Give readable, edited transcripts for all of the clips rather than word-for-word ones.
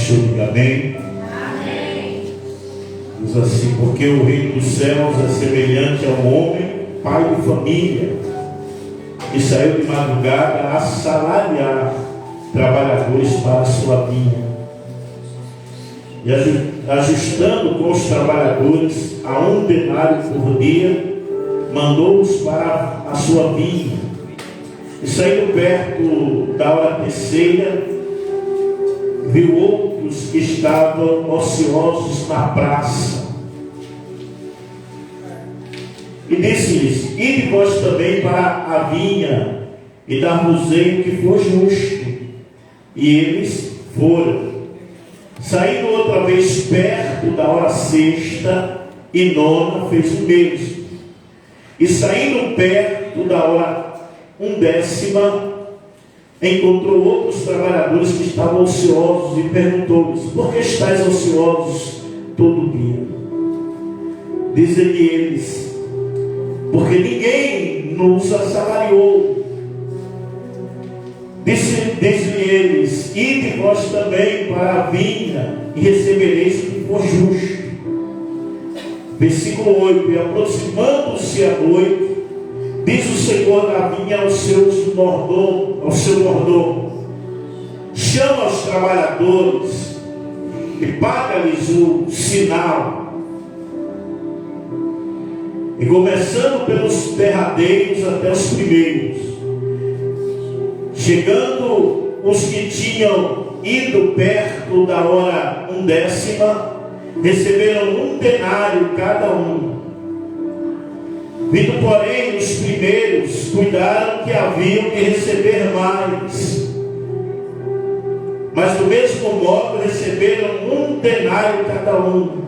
assistiu, diga amém. Amém. Diz assim: porque o reino dos céus é semelhante ao homem, pai de família, que saiu de madrugada a assalariar trabalhadores para a sua vinha. E ajustando com os trabalhadores a 1 denário por dia, mandou-os para a sua vinha. E saindo perto da hora terceira, viu outros que estavam ociosos na praça. E disse-lhes: ide vós também para a vinha, e dar-vos-ei o que for justo. E eles foram. Saindo outra vez perto da hora sexta e nona, fez o mesmo. E saindo perto da hora 1ª, encontrou outros trabalhadores que estavam ociosos e perguntou-lhes: por que estáis ociosos todo dia? Dizem-lhe eles: porque ninguém nos assalariou. Disse-lhe eles: ide vós também para a vinha e recebereis o que for justo. Versículo 8: e aproximando-se a noite, diz o Senhor da vinha ao seu mordomo: chama os trabalhadores e paga-lhes o sinal. E começando pelos derradeiros até os primeiros, chegando os que tinham ido perto da hora 1ª, receberam 1 denário cada um. Vindo, porém, os primeiros, cuidaram que haviam de receber mais. Mas do mesmo modo receberam 1 denário cada um.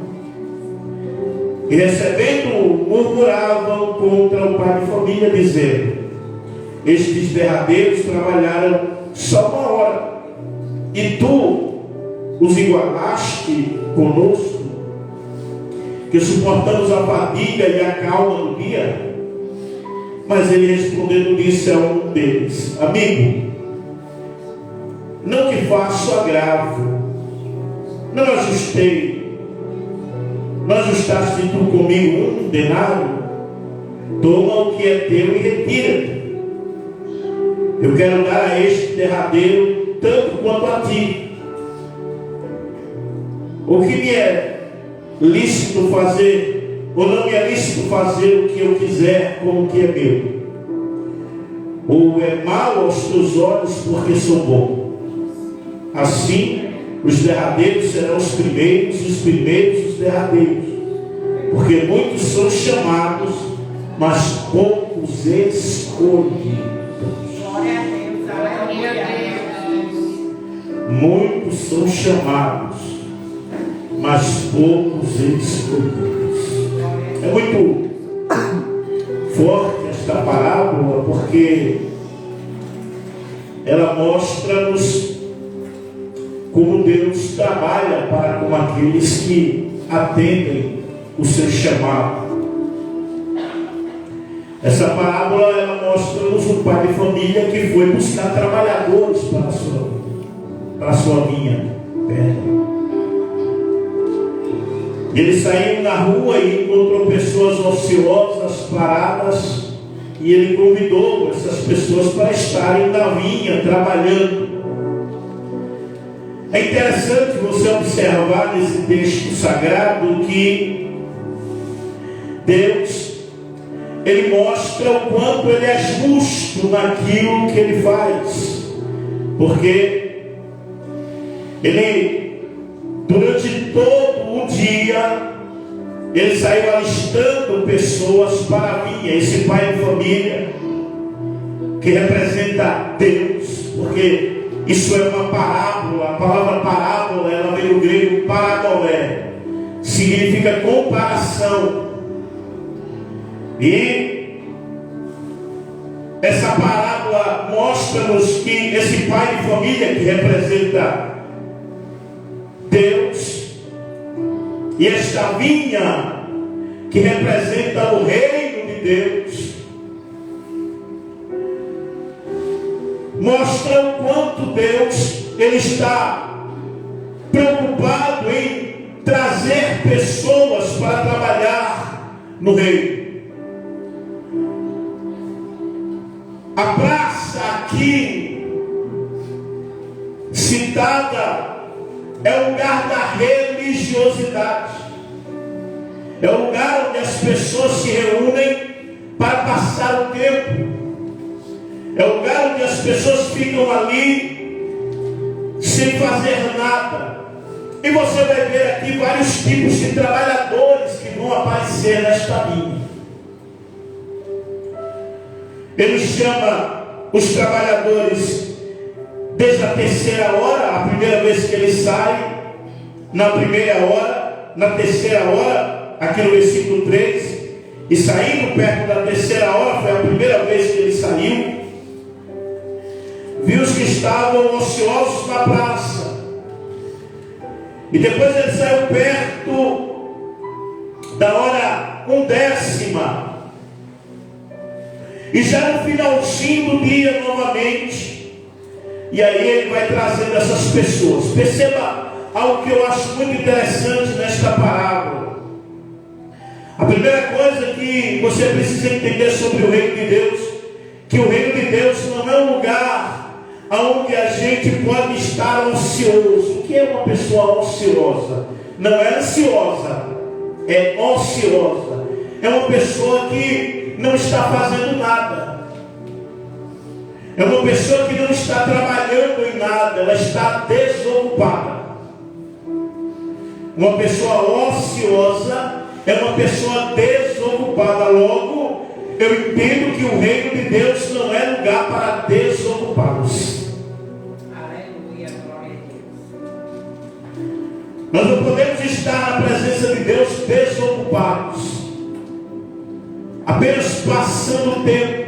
E recebendo, murmuravam contra o pai de família, dizendo: estes derradeiros trabalharam só 1 hora, e tu os igualaste conosco, que suportamos a fadiga e a calma do dia? Mas ele respondendo disse a um deles: amigo, não te faço agravo, não ajustaste tu comigo 1 denário? Toma o que é teu e retira-te. Eu quero dar a este derradeiro tanto quanto a ti. O que me é lícito fazer, ou não me é lícito fazer o que eu quiser com o que é meu? Ou é mal aos teus olhos porque sou bom? Assim, os derradeiros serão os primeiros, e os primeiros os derradeiros. Porque muitos são chamados, mas poucos escolhidos. Glória a Deus, aleluia. Muitos são chamados, mas poucos escolhidos. É muito forte esta parábola, porque ela mostra-nos como Deus trabalha para com aqueles que atendem o seu chamado. Essa parábola ela mostra-nos um pai de família que foi buscar trabalhadores para a sua vinha. Ele saiu na rua e encontrou pessoas ociosas, paradas, e ele convidou essas pessoas para estarem na vinha trabalhando. É interessante você observar nesse texto sagrado que Deus, Ele mostra o quanto Ele é justo naquilo que Ele faz. Porque Ele, durante todo o dia, Ele saiu alistando pessoas para a vinha. Esse pai de família, que representa Deus, porque isso é uma parábola. A palavra parábola, ela vem do grego paradolé, significa comparação. E essa parábola mostra-nos que esse pai de família, que representa Deus, e esta vinha, que representa o reino de Deus, mostra o quanto Deus, Ele está preocupado preocupado em trazer pessoas para trabalhar no reino. A praça aqui citada é o lugar da religiosidade. É o lugar onde as pessoas se reúnem para passar o tempo. É o lugar onde as pessoas ficam ali sem fazer nada. E você vai ver aqui vários tipos de trabalhadores que vão aparecer nesta linha. Ele chama os trabalhadores desde a terceira hora, a primeira vez que ele sai, na primeira hora, na terceira hora, aqui no versículo 3, e saindo perto da terceira hora, foi a primeira vez que ele saiu, viu os que estavam ociosos na praça. E depois ele saiu perto da hora 1/10. E já no finalzinho do dia novamente. E aí ele vai trazendo essas pessoas. Perceba algo que eu acho muito interessante nesta parábola. A primeira coisa que você precisa entender sobre o reino de Deus, que o reino de Deus não é um lugar onde a gente pode estar ocioso. O que é uma pessoa ociosa? Não é ansiosa, é ociosa. É uma pessoa que não está fazendo nada. É uma pessoa que não está trabalhando em nada, ela está desocupada. Uma pessoa ociosa é uma pessoa desocupada. Logo, eu entendo que o reino de Deus não é lugar para desocupados. Aleluia, glória a Deus. Nós não podemos estar na presença de Deus desocupados, apenas passando o tempo,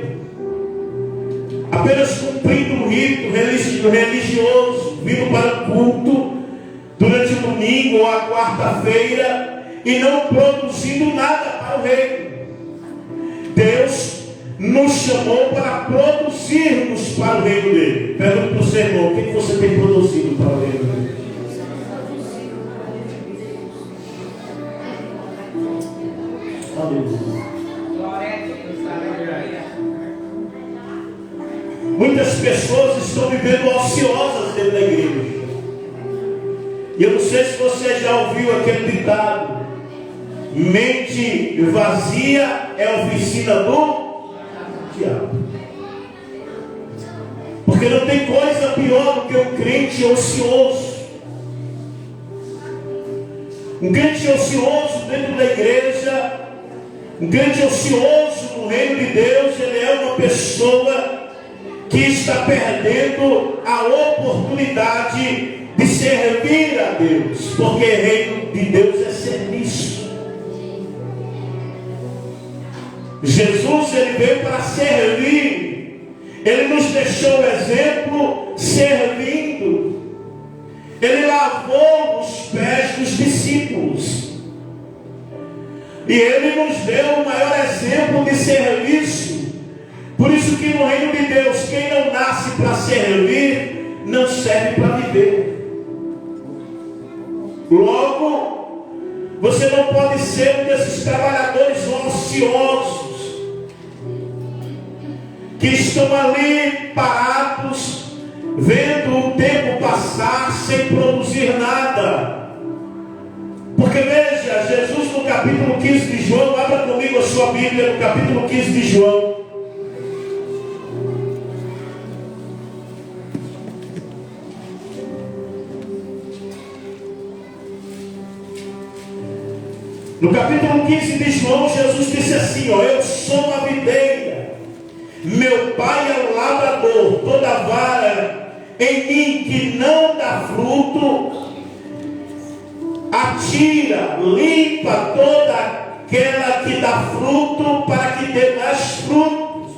apenas cumprindo um rito religioso, vindo para o culto durante o domingo ou a quarta-feira e não produzindo nada para o reino. Deus nos chamou para produzirmos para o reino dele. Pergunto para o seu irmão: o que você tem produzido para o reino dele? Aleluia. Glória a Deus, aleluia. Muitas pessoas estão vivendo ociosas dentro da igreja. E eu não sei se você já ouviu aquele ditado: mente vazia é oficina do diabo. Porque não tem coisa pior do que um crente ocioso. Um crente ocioso dentro da igreja, um crente ocioso no reino de Deus, ele é uma pessoa que está perdendo a oportunidade de servir a Deus, porque o reino de Deus é serviço. Jesus, ele veio para servir. Ele nos deixou o exemplo servindo. Ele lavou os pés dos discípulos. E ele nos deu o maior exemplo de serviço. Por isso que no reino de Deus, quem não nasce para servir, não serve para viver. Logo, você não pode ser um desses trabalhadores ociosos, que estão ali parados, vendo o tempo passar sem produzir nada. Porque veja, Jesus no capítulo 15 de João, abra comigo a sua Bíblia no capítulo 15 de João. No capítulo 15 de João, Jesus disse assim: ó, eu sou a videira, meu pai é o lavrador. Toda vara em mim que não dá fruto, atira, limpa toda aquela que dá fruto, para que dê mais frutos.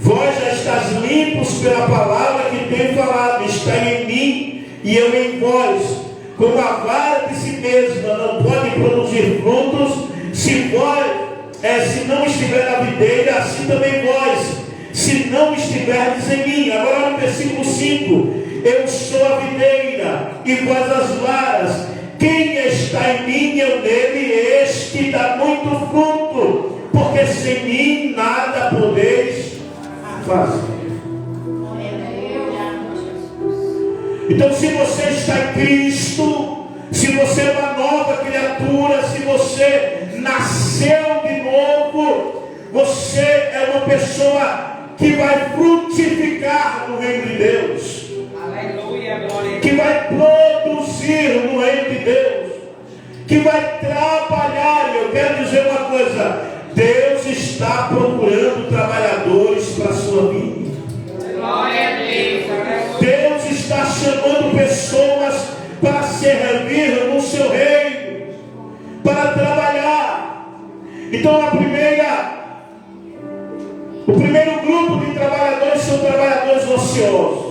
Vós já estáis limpos pela palavra que tenho falado. Está em mim e eu em vós. Como a vara de si mesma não pode produzir frutos, se não estiver na videira, assim também vós, se não estiverdes em mim. Agora no versículo 5: Eu sou a videira e vós as varas. Quem está em mim, eu nele, este dá muito fruto, porque sem mim nada podeis fazer. Então, se você está em Cristo, se você é uma nova criatura, se você nasceu de novo, você é uma pessoa que vai frutificar no reino de Deus. Aleluia, glória. Que vai produzir no reino de Deus. Que vai trabalhar. Eu quero dizer uma coisa: Deus está procurando trabalhadores para a sua vida. Glória a Deus. Deus está chamando pessoas para servir no seu reino, para trabalhar. Então o primeiro grupo de trabalhadores são trabalhadores ociosos.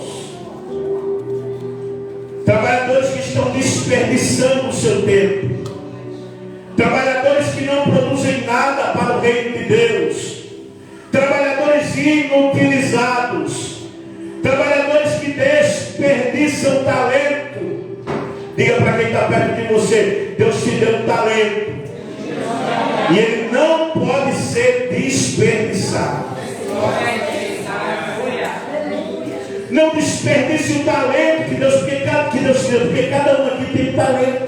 Trabalhadores que estão desperdiçando o seu tempo. Trabalhadores que não produzem nada para o reino de Deus. Trabalhadores inutilizados. Trabalhadores que desperdiçam talento. Diga para quem está perto de você: Deus te deu um talento. E ele não pode ser desperdiçado. Não desperdice o talento que Deus deu, porque cada um aqui tem talento.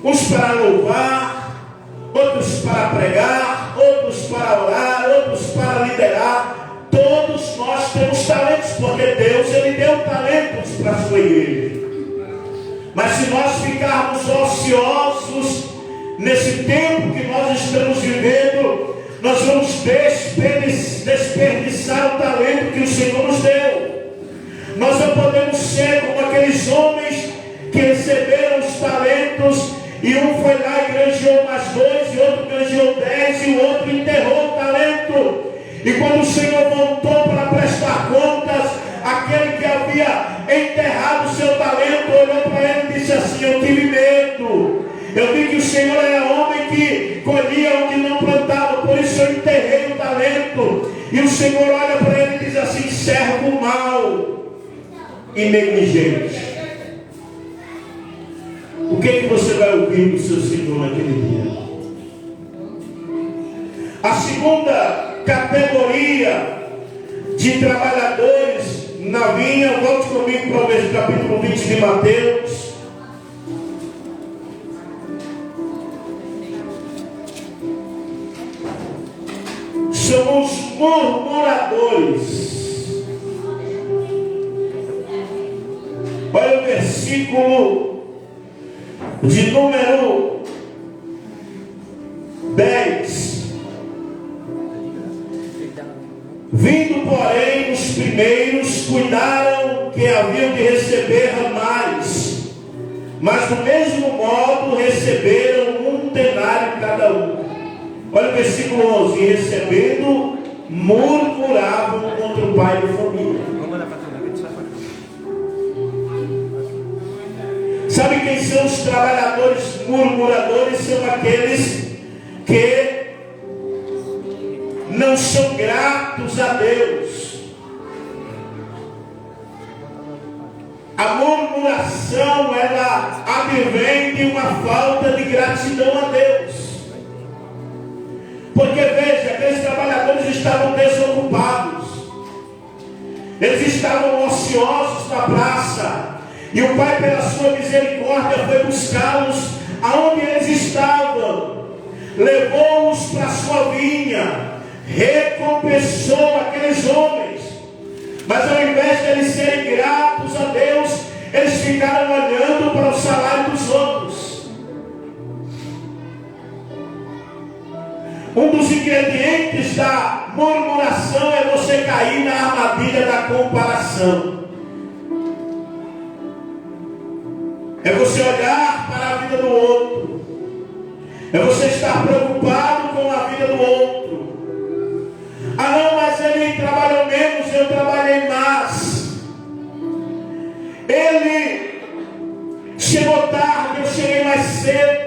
Uns para louvar, outros para pregar, outros para orar, outros para liderar. Todos nós temos talentos, porque Deus ele deu talentos para a sua igreja. Mas se nós ficarmos ociosos nesse tempo que nós estamos vivendo, nós vamos desperdiçar o talento que o Senhor nos deu. Nós não podemos ser como aqueles homens que receberam os talentos, e um foi lá e granjeou mais 2, e outro granjeou 10, e o outro enterrou o talento. E quando o Senhor voltou para prestar contas, aquele que havia enterrado o seu talento olhou para ele e disse assim: eu tive medo. Eu vi que o Senhor era homem que colhia onde não plantava, por isso eu enterrei o talento. E o Senhor olha para ele e diz assim: servo mau e negligente. O que você vai ouvir do seu Senhor naquele dia? A segunda categoria de trabalhadores na vinha, volte comigo para o capítulo 20 de Mateus. São os murmuradores. Olha o versículo de número 10. Vindo, porém, os primeiros, cuidaram que haviam de receber mais, mas do mesmo modo receberam 1 denário cada um. Olha o versículo 11: e recebendo, murmuravam contra o pai de família. Sabe quem são os trabalhadores murmuradores? São aqueles que não são gratos a Deus. A murmuração, ela advém de uma falta de gratidão a Deus. Porque veja, aqueles trabalhadores estavam desocupados, eles estavam ociosos na praça, e o Pai, pela sua misericórdia, foi buscá-los aonde eles estavam, levou-os para a sua vinha, recompensou aqueles homens. Mas ao invés de eles serem gratos a Deus, eles ficaram olhando para o salário dos outros. Um dos ingredientes da murmuração é você cair na armadilha da comparação. É você olhar para a vida do outro. É você estar preocupado com a vida do outro. Ah não, mas ele trabalhou menos, eu trabalhei mais. Ele chegou tarde, eu cheguei mais cedo.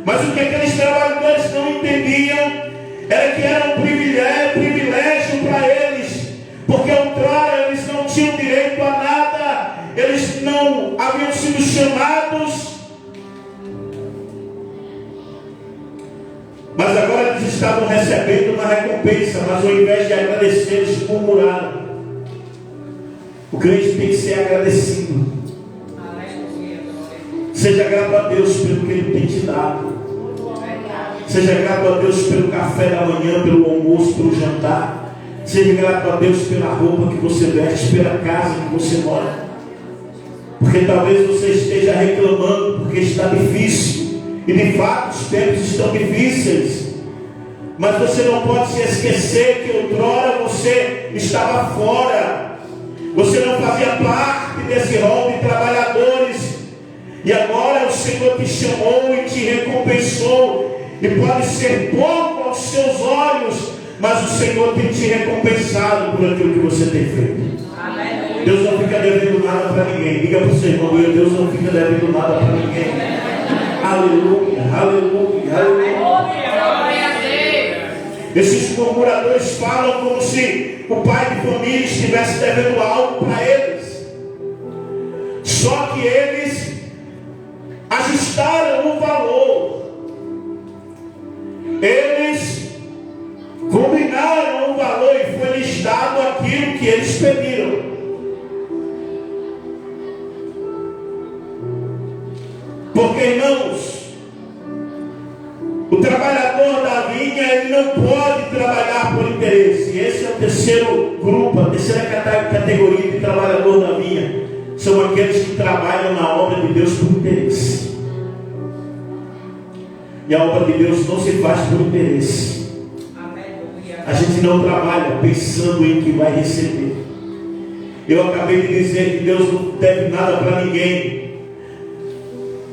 Mas o que aqueles trabalhadores não entendiam era que era um privilégio para eles, porque outrora haviam sido chamados, mas agora eles estavam recebendo uma recompensa, mas ao invés de agradecer, eles murmuraram. O crente tem que ser agradecido. Seja grato a Deus pelo que Ele tem te dado. Seja grato a Deus pelo café da manhã, pelo almoço, pelo jantar. Seja grato a Deus pela roupa que você veste, pela casa que você mora. Porque talvez você esteja reclamando porque está difícil. E de fato os tempos estão difíceis. Mas você não pode se esquecer que outrora você estava fora. Você não fazia parte desse rol de trabalhadores. E agora o Senhor te chamou e te recompensou. E pode ser pouco aos seus olhos, mas o Senhor tem te recompensado por aquilo que você tem feito. Amém. Deus não fica devendo nada para ninguém. Diga para o seu irmão, Deus não fica devendo nada para ninguém. Aleluia, aleluia, aleluia. Esses murmuradores falam como se o pai de família estivesse devendo algo para eles. Só que eles ajustaram o valor. Eles combinaram o valor e foi lhes dado aquilo que eles pediram. Porque, irmãos, o trabalhador da vinha, ele não pode trabalhar por interesse. Esse é o terceiro grupo, a terceira categoria de trabalhador da vinha. São aqueles que trabalham na obra de Deus por interesse. E a obra de Deus não se faz por interesse. A gente não trabalha pensando em que vai receber. Eu acabei de dizer que Deus não deve nada para ninguém.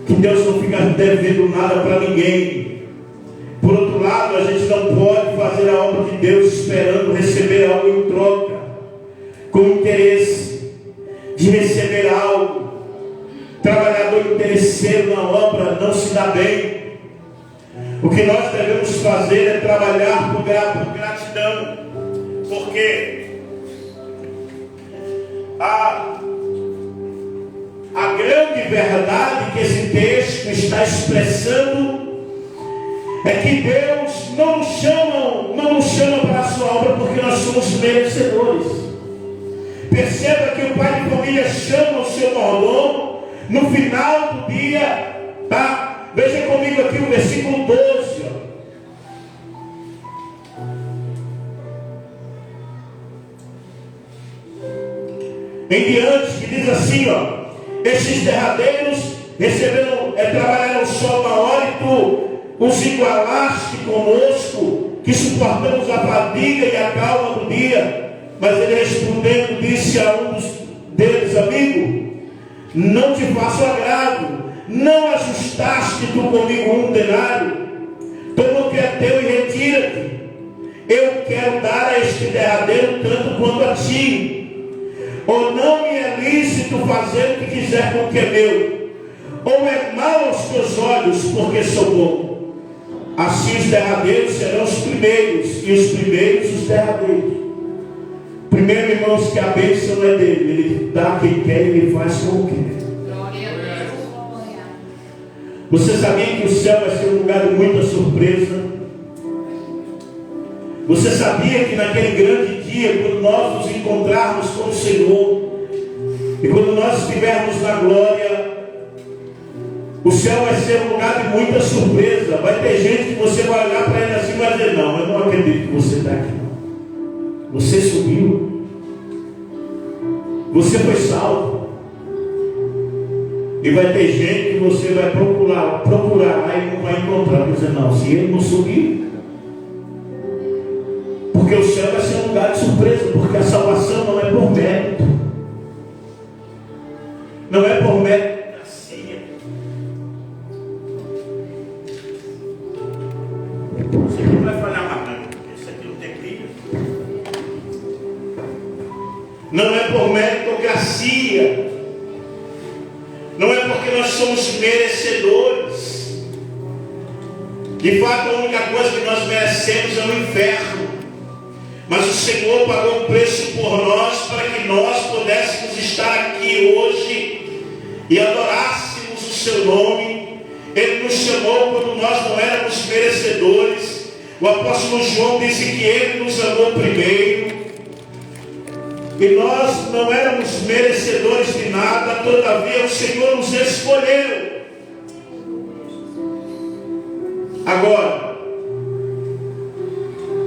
Que Deus não fica devendo nada para ninguém. Por outro lado, a gente não pode fazer a obra de Deus esperando receber algo em troca, com interesse de receber algo. Trabalhador interesseiro na obra não se dá bem. O que nós devemos fazer é trabalhar por gratidão, porque a grande verdade que esse texto está expressando é que Deus não nos chama para a sua obra porque nós somos merecedores. Perceba que o pai de família chama o seu mordomo no final do dia, tá? Veja comigo aqui o versículo 12. Em diante, que diz assim, ó: estes derradeiros receberam, trabalharam só uma hora e tu os igualaste conosco, que suportamos a fadiga e a calma do dia. Mas ele respondendo disse a um deles: amigo, não te faço agrado. Não ajustaste tu comigo um denário? Toma o que é teu e retira-te. Eu quero dar a este derradeiro tanto quanto a ti. Ou não me é lícito fazer o que quiser com o que é meu? Ou é mal aos teus olhos, porque sou bom? Assim os derradeiros serão os primeiros, e os primeiros os derradeiros. Primeiro, irmãos, que a bênção não é dele. Ele dá quem quer e ele faz como quer. Você sabia que o céu vai ser um lugar de muita surpresa? Você sabia que naquele grande dia, quando nós nos encontrarmos com o Senhor, e quando nós estivermos na glória, o céu vai ser um lugar de muita surpresa. Vai ter gente que você vai olhar para ele assim e vai dizer: não, eu não acredito que você está aqui. Você subiu. Você foi salvo. E vai ter gente que você vai procurar lá e não vai encontrar. Dizer: não, se ele não subir. Porque o céu vai ser um lugar de surpresa. Porque a salvação não é por mérito. Não é por mérito. Você não vai falhar mais não. Isso aqui não tem briga. Não é por meritocracia. Não é porque nós somos merecedores. De fato, a única coisa que nós merecemos é o inferno. Mas o Senhor pagou um preço por nós para que nós pudéssemos estar aqui hoje e adorássemos o seu nome. Ele nos chamou quando nós não éramos merecedores. O apóstolo João disse que ele nos amou primeiro. E nós não éramos merecedores de nada, todavia o Senhor nos escolheu. Agora,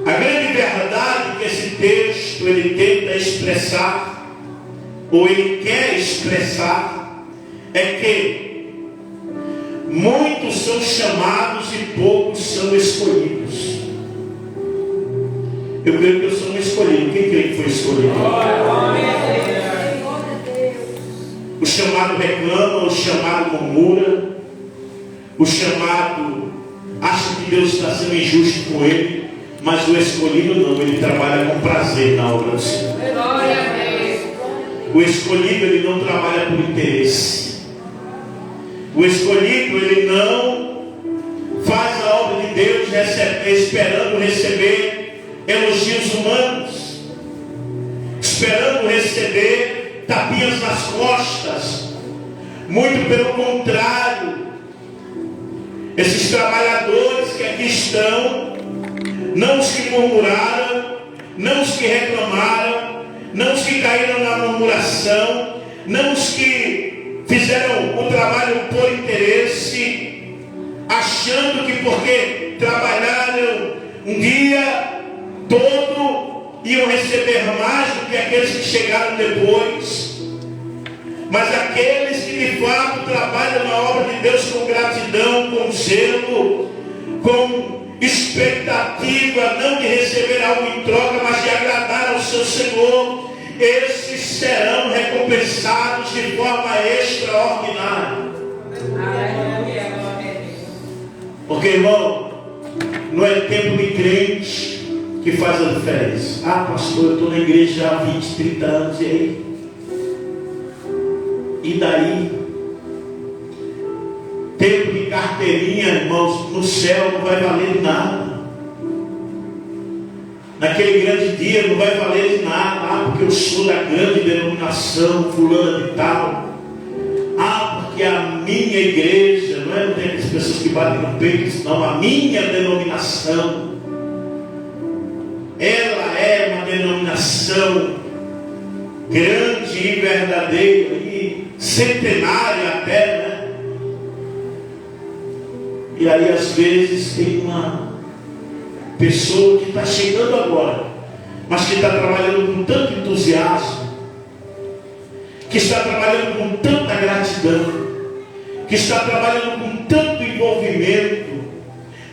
a grande verdade que esse texto ele tenta expressar, ou ele quer expressar, é que muitos são chamados e poucos são escolhidos. Eu creio que eu sou um escolhido. Quem crê que foi escolhido? O chamado reclama, o chamado murmura, o chamado acha que Deus está sendo injusto com ele, mas o escolhido não, ele trabalha com prazer na obra do Senhor. O escolhido ele não trabalha por interesse. O escolhido ele não faz a obra de Deus esperando receber elogios humanos, esperando receber tapinhas nas costas. Muito pelo contrário, esses trabalhadores que aqui estão, não os que murmuraram, não os que reclamaram, não os que caíram na murmuração, não os que fizeram o trabalho por interesse, achando que porque trabalharam um dia todo iam receber mais do que aqueles que chegaram depois. Mas aqueles que de fato trabalham na obra de Deus com gratidão, com zelo, com expectativa, não de receber algo em troca, mas de agradar ao seu Senhor, esses serão recompensados de forma extraordinária. Porque, irmão, não é tempo de crente que faz a diferença. Ah, pastor, eu estou na igreja há 20, 30 anos, e aí? E daí? Tempo de carteirinha, irmãos, no céu não vai valer de nada. Naquele grande dia não vai valer de nada. Ah, porque eu sou da grande denominação fulana de tal. Ah, porque a minha igreja, não tem aquelas pessoas que batem no peito, não, a minha denominação, ela é uma denominação grande e verdadeira, e centenária até, né? E aí às vezes tem uma pessoa que está chegando agora, mas que está trabalhando com tanto entusiasmo, que está trabalhando com tanta gratidão, que está trabalhando com tanto envolvimento,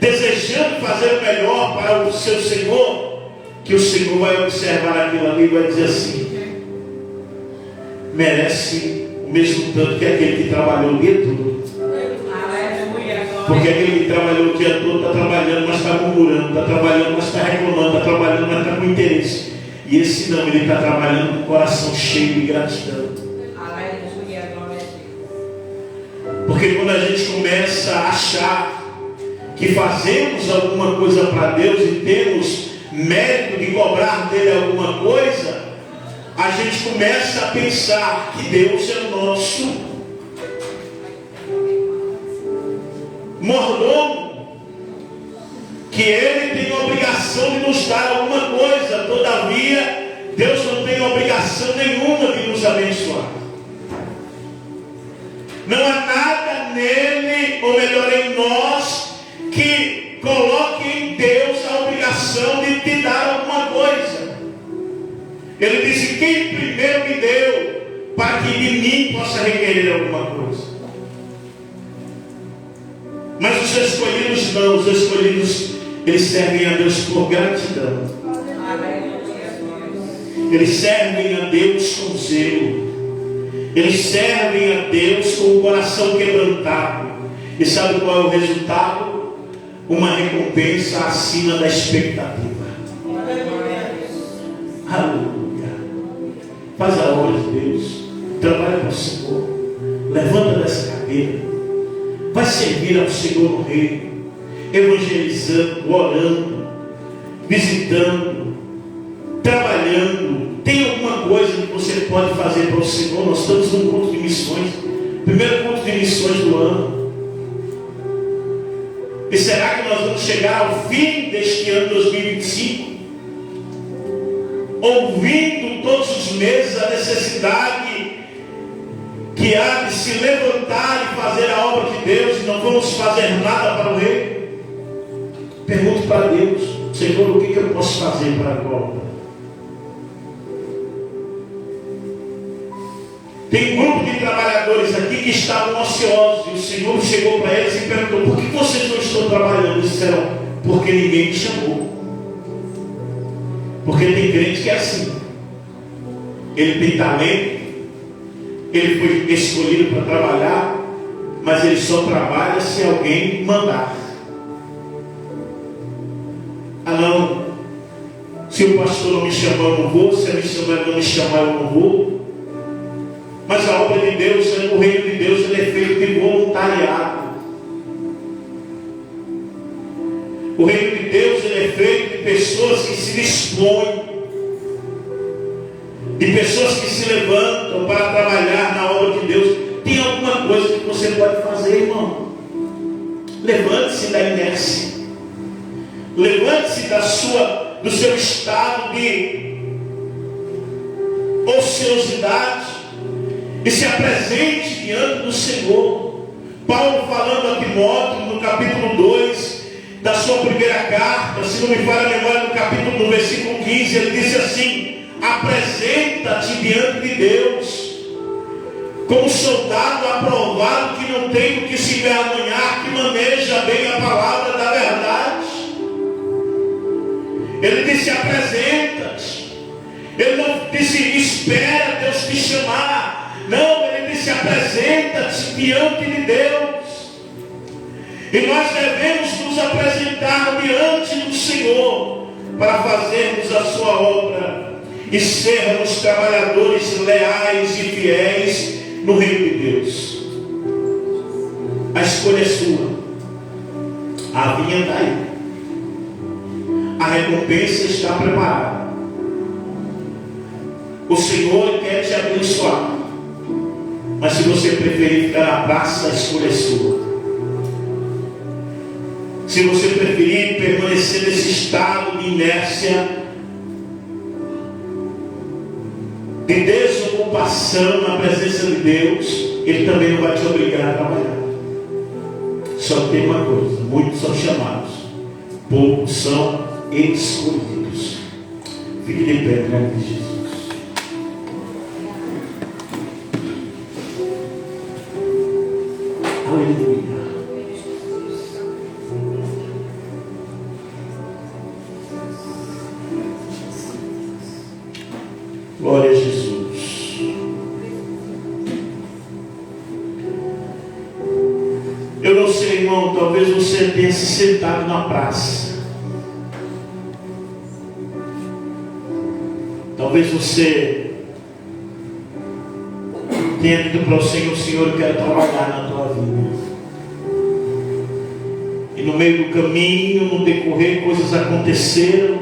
desejando fazer o melhor para o seu Senhor, que o Senhor vai observar aquilo ali e vai dizer assim: merece o mesmo tanto que aquele que trabalhou o dia todo. Porque aquele que trabalhou o dia todo está trabalhando, mas está murmurando, está trabalhando, mas está reclamando, está trabalhando, mas está com interesse. E esse não, ele está trabalhando com o coração cheio de gratidão. Porque quando a gente começa a achar que fazemos alguma coisa para Deus e temos mérito de cobrar dele alguma coisa, a gente começa a pensar que Deus é o nosso mordomo, que Ele tem a obrigação de nos dar alguma coisa. Todavia, Deus não tem obrigação nenhuma de nos abençoar. Não há nada nele, ou melhor, em nós, que coloque em Deus a obrigação de te dar alguma coisa. Ele disse: quem primeiro me deu, para que de mim possa requerer alguma coisa. Mas os escolhidos não, os escolhidos, eles servem a Deus por gratidão. Eles servem a Deus com zelo. Eles servem a Deus com o coração quebrantado. E sabe qual é o resultado? Uma recompensa acima da expectativa. Aleluia. Faz a obra de Deus. Trabalha com o Senhor. Levanta dessa cadeira. Vai servir ao Senhor no reino, evangelizando, orando, visitando, trabalhando. Tem alguma coisa que você pode fazer para o Senhor? Nós estamos num culto de missões. Primeiro culto de missões do ano. E será que nós vamos chegar ao fim deste ano 2025? Ouvindo todos os meses a necessidade que há de se levantar e fazer a obra de Deus, e não vamos fazer nada para o Rei? Pergunto para Deus: Senhor, o que eu posso fazer para a obra? Tem um grupo de trabalhadores aqui que estavam ociosos, e o Senhor chegou para eles e perguntou: por que vocês não estão trabalhando? Eles disseram: porque ninguém me chamou. Porque tem crente que é assim. Ele tem talento, ele foi escolhido para trabalhar, mas ele só trabalha se alguém mandar. Ah não, se o pastor não me chamar eu não vou, se a missionária não me chamar eu não vou. Mas a obra de Deus, o reino de Deus, ele é feito de voluntariado. O reino de Deus, ele é feito de pessoas que se dispõem, de pessoas que se levantam para trabalhar na obra de Deus. Tem alguma coisa que você pode fazer, irmão? Levante-se da inércia. Levante-se do seu estado de ociosidade e se apresente diante do Senhor. Paulo falando a Timóteo no capítulo 2 da sua primeira carta, se não me falha a memória, no capítulo, no versículo 15, ele disse assim: apresenta-te diante de Deus como soldado aprovado, que não tem do que se envergonhar, que maneja bem a palavra da verdade. Ele disse: apresenta-te. Ele não disse: espera Deus te chamar. Não, ele disse: apresenta-te diante de Deus. E nós devemos nos apresentar diante do Senhor para fazermos a sua obra e sermos trabalhadores leais e fiéis no reino de Deus. A escolha é sua. A vinha está aí. A recompensa está preparada. O Senhor quer te abençoar. Mas se você preferir ficar na praça, a escolha é sua. Se você preferir permanecer nesse estado de inércia, de desocupação na presença de Deus, Ele também não vai te obrigar a trabalhar. Só tem uma coisa: muitos são chamados, poucos são escolhidos. Fique de pé, em nome de Jesus. Aleluia. Glória a Jesus. Eu não sei, irmão, talvez você tenha se sentado na praça. Talvez você tenha dito para o Senhor: eu quero trabalhar na tua vida. E no meio do caminho, no decorrer, coisas aconteceram,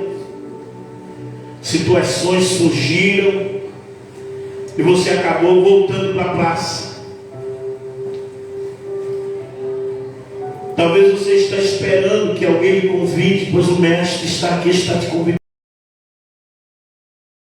situações surgiram, e você acabou voltando para a praça. Talvez você está esperando que alguém lhe convide, pois o mestre está aqui, está te convidando.